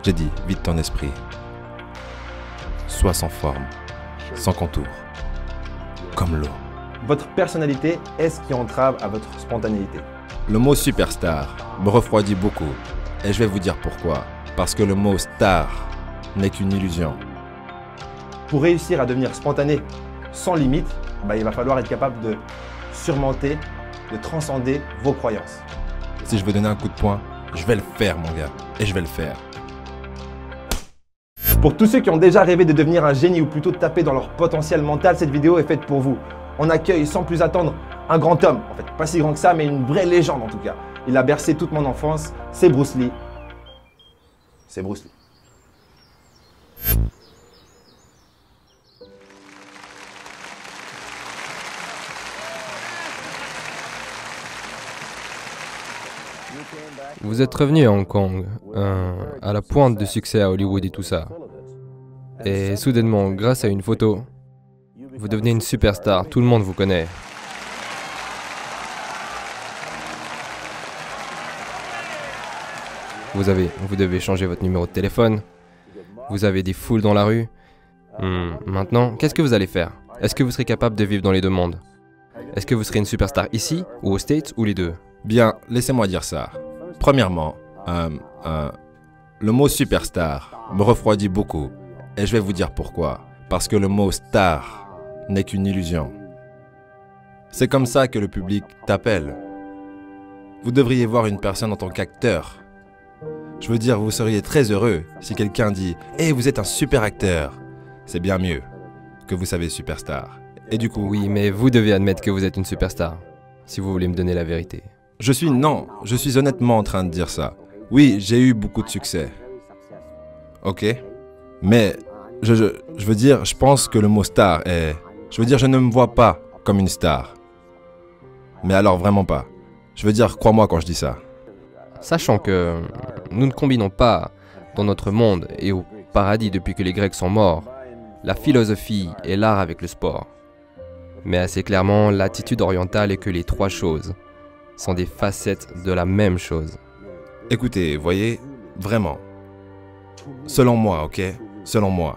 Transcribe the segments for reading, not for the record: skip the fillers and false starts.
J'ai dit, vide ton esprit. Sois sans forme, sans contour, comme l'eau. Votre personnalité est ce qui entrave à votre spontanéité. Le mot superstar me refroidit beaucoup. Et je vais vous dire pourquoi. Parce que le mot star n'est qu'une illusion. Pour réussir à devenir spontané sans limite, il va falloir être capable de surmonter, de transcender vos croyances. Si je veux donner un coup de poing, je vais le faire, mon gars. Et je vais le faire. Pour tous ceux qui ont déjà rêvé de devenir un génie ou plutôt de taper dans leur potentiel mental, cette vidéo est faite pour vous. On accueille sans plus attendre un grand homme, en fait pas si grand que ça, mais une vraie légende en tout cas. Il a bercé toute mon enfance, c'est Bruce Lee. C'est Bruce Lee. Vous êtes revenu à Hong Kong, à la pointe de succès à Hollywood et tout ça. Et soudainement, grâce à une photo, vous devenez une superstar, tout le monde vous connaît. Vous devez changer votre numéro de téléphone. Vous avez des foules dans la rue. Maintenant, qu'est-ce que vous allez faire? Est-ce que vous serez capable de vivre dans les deux mondes? Est-ce que vous serez une superstar ici, ou aux States, ou les deux? Bien, laissez-moi dire ça. Premièrement, le mot superstar me refroidit beaucoup. Et je vais vous dire pourquoi. Parce que le mot star n'est qu'une illusion. C'est comme ça que le public t'appelle. Vous devriez voir une personne en tant qu'acteur. Je veux dire, vous seriez très heureux si quelqu'un dit « Hey, vous êtes un super acteur ». C'est bien mieux que vous savez superstar. Et du coup... Oui, mais vous devez admettre que vous êtes une superstar, si vous voulez me donner la vérité. Je suis honnêtement en train de dire ça. Oui, j'ai eu beaucoup de succès. Ok. Mais, je veux dire, je pense que le mot star est... Je veux dire, je ne me vois pas comme une star. Mais alors vraiment pas. Je veux dire, crois-moi quand je dis ça. Sachant que nous ne combinons pas dans notre monde et au paradis depuis que les Grecs sont morts, la philosophie et l'art avec le sport. Mais assez clairement, l'attitude orientale est que les trois choses sont des facettes de la même chose. Écoutez, voyez, vraiment. Selon moi, ok? Selon moi.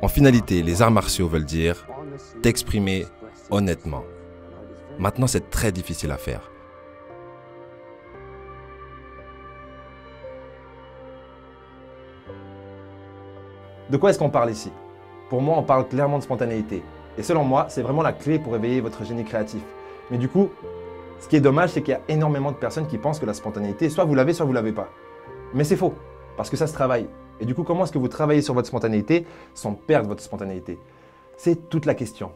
En finalité, les arts martiaux veulent dire t'exprimer honnêtement. Maintenant, c'est très difficile à faire. De quoi est-ce qu'on parle ici? Pour moi, on parle clairement de spontanéité. Et selon moi, c'est vraiment la clé pour éveiller votre génie créatif. Mais du coup, ce qui est dommage, c'est qu'il y a énormément de personnes qui pensent que la spontanéité, soit vous l'avez, soit vous ne l'avez pas. Mais c'est faux, parce que ça se travaille. Et du coup, comment est-ce que vous travaillez sur votre spontanéité sans perdre votre spontanéité? C'est toute la question.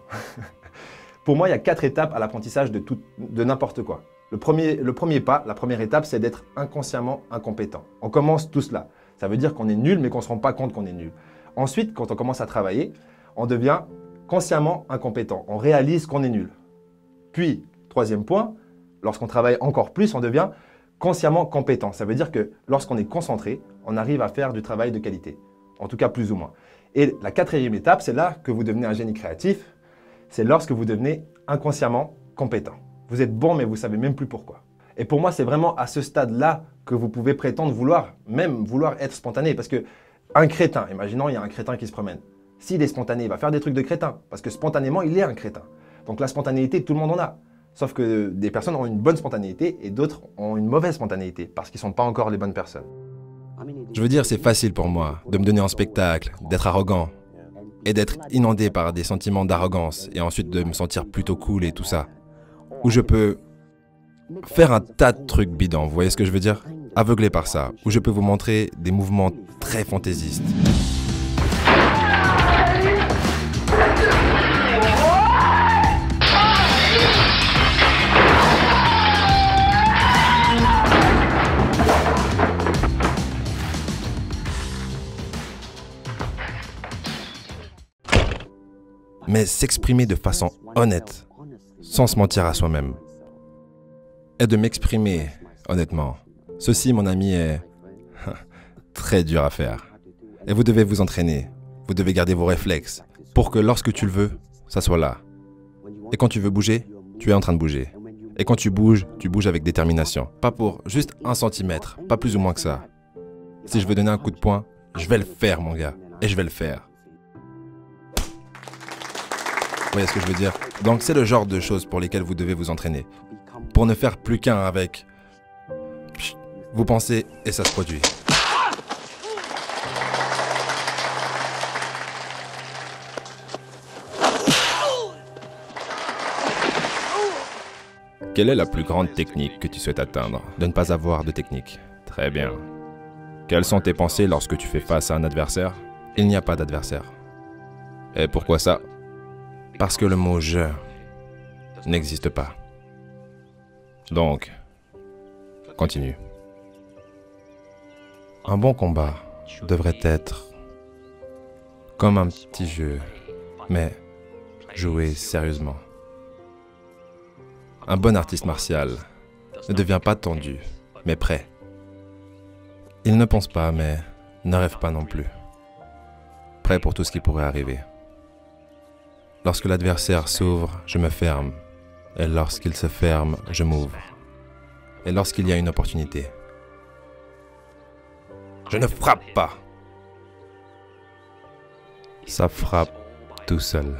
Pour moi, il y a 4 étapes à l'apprentissage de n'importe quoi. Le premier pas, la première étape, c'est d'être inconsciemment incompétent. On commence tout cela. Ça veut dire qu'on est nul, mais qu'on ne se rend pas compte qu'on est nul. Ensuite, quand on commence à travailler, on devient consciemment incompétent. On réalise qu'on est nul. Puis, troisième point, lorsqu'on travaille encore plus, on devient consciemment compétent. Ça veut dire que lorsqu'on est concentré, on arrive à faire du travail de qualité. En tout cas, plus ou moins. Et la 4e étape, c'est là que vous devenez un génie créatif. C'est lorsque vous devenez inconsciemment compétent. Vous êtes bon, mais vous ne savez même plus pourquoi. Et pour moi, c'est vraiment à ce stade-là que vous pouvez prétendre vouloir être spontané. Parce que un crétin, imaginons, il y a un crétin qui se promène. S'il est spontané, il va faire des trucs de crétin. Parce que spontanément, il est un crétin. Donc la spontanéité, tout le monde en a. Sauf que des personnes ont une bonne spontanéité et d'autres ont une mauvaise spontanéité parce qu'ils ne sont pas encore les bonnes personnes. Je veux dire, c'est facile pour moi de me donner en spectacle, d'être arrogant et d'être inondé par des sentiments d'arrogance et ensuite de me sentir plutôt cool et tout ça. Où je peux faire un tas de trucs bidons, vous voyez ce que je veux dire? Aveuglé par ça, où je peux vous montrer des mouvements très fantaisistes. Mais s'exprimer de façon honnête, sans se mentir à soi-même. Et de m'exprimer honnêtement. Ceci, mon ami, est très dur à faire. Et vous devez vous entraîner. Vous devez garder vos réflexes pour que lorsque tu le veux, ça soit là. Et quand tu veux bouger, tu es en train de bouger. Et quand tu bouges avec détermination. Pas pour juste 1 centimètre, pas plus ou moins que ça. Si je veux donner un coup de poing, je vais le faire, mon gars. Et je vais le faire. Vous voyez ce que je veux dire? Donc c'est le genre de choses pour lesquelles vous devez vous entraîner. Pour ne faire plus qu'un avec... Vous pensez et ça se produit. Quelle est la plus grande technique que tu souhaites atteindre? De ne pas avoir de technique. Très bien. Quelles sont tes pensées lorsque tu fais face à un adversaire? Il n'y a pas d'adversaire. Et pourquoi ça? Parce que le mot « je » n'existe pas. Donc, continue. Un bon combat devrait être comme un petit jeu, mais joué sérieusement. Un bon artiste martial ne devient pas tendu, mais prêt. Il ne pense pas, mais ne rêve pas non plus. Prêt pour tout ce qui pourrait arriver. Lorsque l'adversaire s'ouvre, je me ferme. Et lorsqu'il se ferme, je m'ouvre. Et lorsqu'il y a une opportunité, je ne frappe pas. Ça frappe tout seul.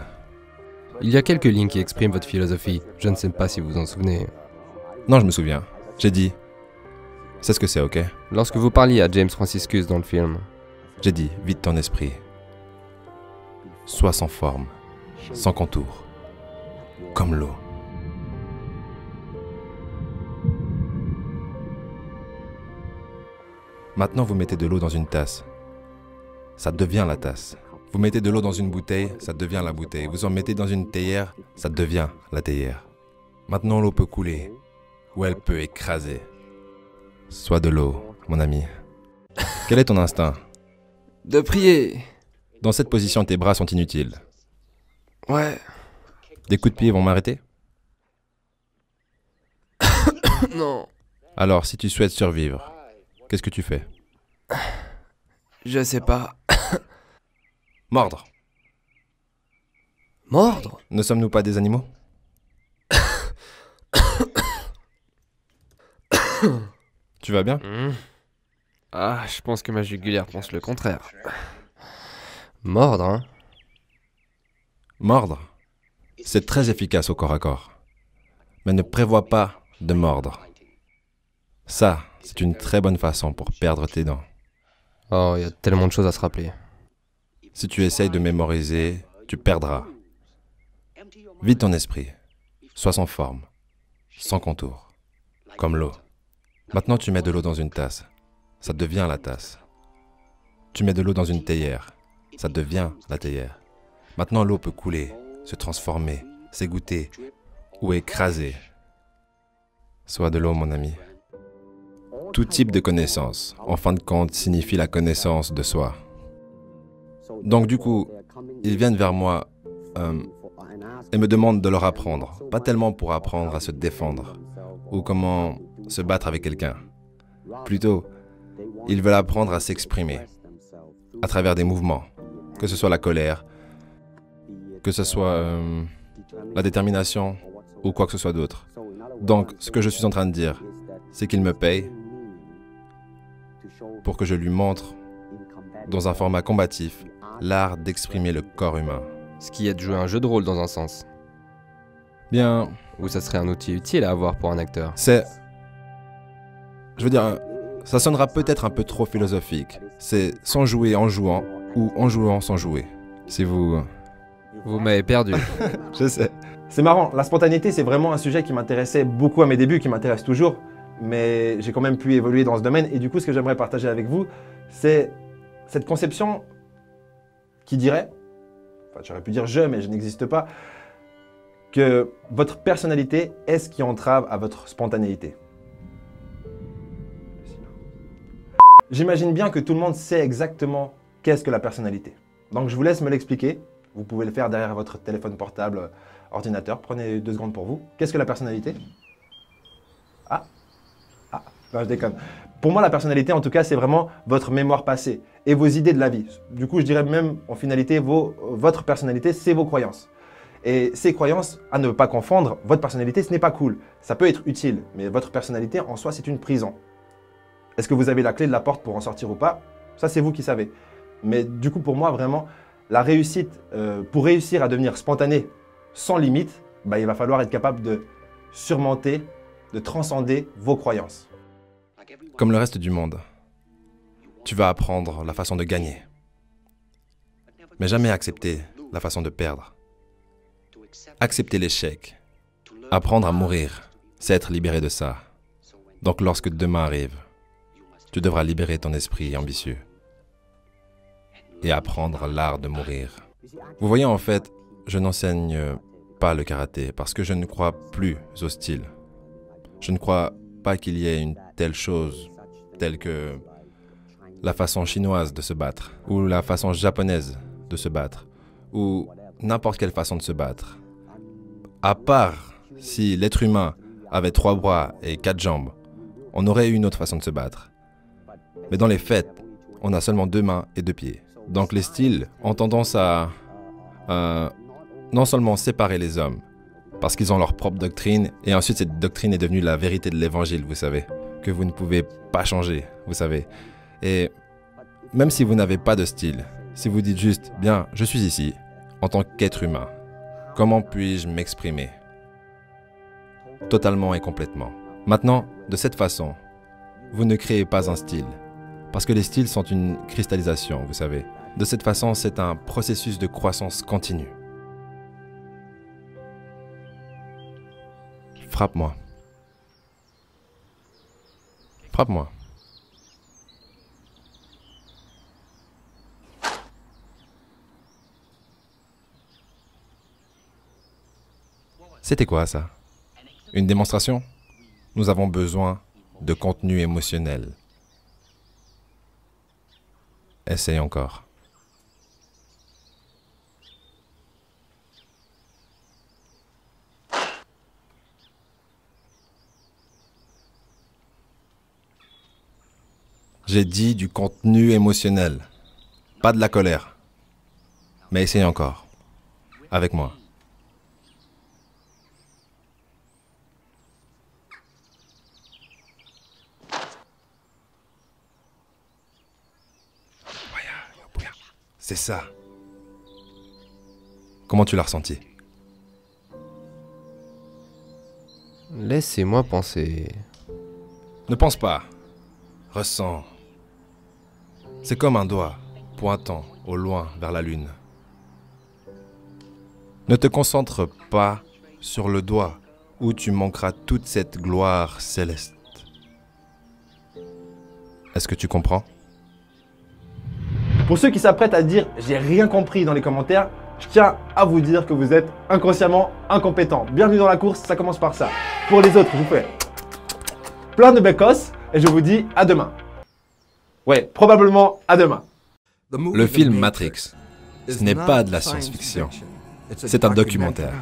Il y a quelques lignes qui expriment votre philosophie. Je ne sais pas si vous vous en souvenez. Non, je me souviens. J'ai dit, c'est ce que c'est, ok? Lorsque vous parliez à James Franciscus dans le film, J'ai dit, vide ton esprit. Sois sans forme, sans contour, comme l'eau. Maintenant, vous mettez de l'eau dans une tasse. Ça devient la tasse. Vous mettez de l'eau dans une bouteille, ça devient la bouteille. Vous en mettez dans une théière, ça devient la théière. Maintenant, l'eau peut couler, ou elle peut écraser. Sois de l'eau, mon ami. Quel est ton instinct? de prier. Dans cette position, tes bras sont inutiles. Ouais. Des coups de pied vont m'arrêter? Non. Alors, si tu souhaites survivre, qu'est-ce que tu fais? Je sais pas. Mordre. Mordre? Ne sommes-nous pas des animaux? Tu vas bien? Ah, je pense que ma jugulaire pense le contraire. Mordre, hein? Mordre, c'est très efficace au corps à corps. Mais ne prévois pas de mordre. Ça, c'est une très bonne façon pour perdre tes dents. Oh, il y a tellement de choses à se rappeler. Si tu essayes de mémoriser, tu perdras. Vide ton esprit. Sois sans forme, sans contour, comme l'eau. Maintenant, tu mets de l'eau dans une tasse. Ça devient la tasse. Tu mets de l'eau dans une théière. Ça devient la théière. Maintenant, l'eau peut couler, se transformer, s'égoutter ou écraser. Sois de l'eau, mon ami. Tout type de connaissance, en fin de compte, signifie la connaissance de soi. Donc du coup, ils viennent vers moi et me demandent de leur apprendre. Pas tellement pour apprendre à se défendre ou comment se battre avec quelqu'un. Plutôt, ils veulent apprendre à s'exprimer à travers des mouvements, que ce soit la colère, que ce soit la détermination ou quoi que ce soit d'autre. Donc, ce que je suis en train de dire, c'est qu'il me paye pour que je lui montre, dans un format combatif, l'art d'exprimer le corps humain. Ce qui est de jouer un jeu de rôle dans un sens. Bien, Ou ça serait un outil utile à avoir pour un acteur. c'est... Je veux dire, ça sonnera peut-être un peu trop philosophique. C'est sans jouer en jouant ou en jouant sans jouer. Si vous... Vous m'avez perdu. Je sais. C'est marrant, la spontanéité, c'est vraiment un sujet qui m'intéressait beaucoup à mes débuts, qui m'intéresse toujours, mais j'ai quand même pu évoluer dans ce domaine. Et du coup, ce que j'aimerais partager avec vous, c'est cette conception qui dirait, enfin j'aurais pu dire je, mais je n'existe pas, que votre personnalité est ce qui entrave à votre spontanéité. J'imagine bien que tout le monde sait exactement qu'est-ce que la personnalité. Donc je vous laisse me l'expliquer. Vous pouvez le faire derrière votre téléphone portable, ordinateur. Prenez 2 secondes pour vous. Qu'est-ce que la personnalité? Non, je déconne. Pour moi, la personnalité, en tout cas, c'est vraiment votre mémoire passée et vos idées de la vie. Du coup, je dirais même, en finalité, votre personnalité, c'est vos croyances. Et ces croyances, à ne pas confondre, votre personnalité, ce n'est pas cool. Ça peut être utile, mais votre personnalité, en soi, c'est une prison. Est-ce que vous avez la clé de la porte pour en sortir ou pas? Ça, c'est vous qui savez. Mais du coup, pour moi, vraiment, la réussite, pour réussir à devenir spontané sans limite, bah, il va falloir être capable de surmonter, de transcender vos croyances. Comme le reste du monde, tu vas apprendre la façon de gagner, mais jamais accepter la façon de perdre. Accepter l'échec, apprendre à mourir, c'est être libéré de ça. Donc lorsque demain arrive, tu devras libérer ton esprit ambitieux et apprendre l'art de mourir. Vous voyez, en fait, je n'enseigne pas le karaté parce que je ne crois plus au style. Je ne crois pas qu'il y ait une telle chose, telle que la façon chinoise de se battre, ou la façon japonaise de se battre, ou n'importe quelle façon de se battre. À part si l'être humain avait 3 bras et 4 jambes, on aurait une autre façon de se battre. Mais dans les faits, on a seulement 2 mains et 2 pieds. Donc les styles ont tendance à non seulement séparer les hommes, parce qu'ils ont leur propre doctrine, et ensuite cette doctrine est devenue la vérité de l'évangile, vous savez, que vous ne pouvez pas changer, vous savez. Et même si vous n'avez pas de style, si vous dites juste, bien, je suis ici, en tant qu'être humain, comment puis-je m'exprimer? Totalement et complètement. Maintenant, de cette façon, vous ne créez pas un style, parce que les styles sont une cristallisation, vous savez. De cette façon, c'est un processus de croissance continue. Frappe-moi. Frappe-moi. C'était quoi ça? Une démonstration? Nous avons besoin de contenu émotionnel. Essaye encore. J'ai dit du contenu émotionnel, pas de la colère. Mais essaye encore, avec moi. C'est ça. Comment tu l'as ressenti? Laissez-moi penser. Ne pense pas. Ressens. C'est comme un doigt pointant au loin vers la lune. Ne te concentre pas sur le doigt où tu manqueras toute cette gloire céleste. Est-ce que tu comprends? Pour ceux qui s'apprêtent à dire « j'ai rien compris » dans les commentaires, je tiens à vous dire que vous êtes inconsciemment incompétents. Bienvenue dans la course, ça commence par ça. Pour les autres, je vous fais plein de bécos et je vous dis à demain. Ouais, probablement à demain. Le film Matrix, ce n'est pas de la science-fiction. C'est un documentaire.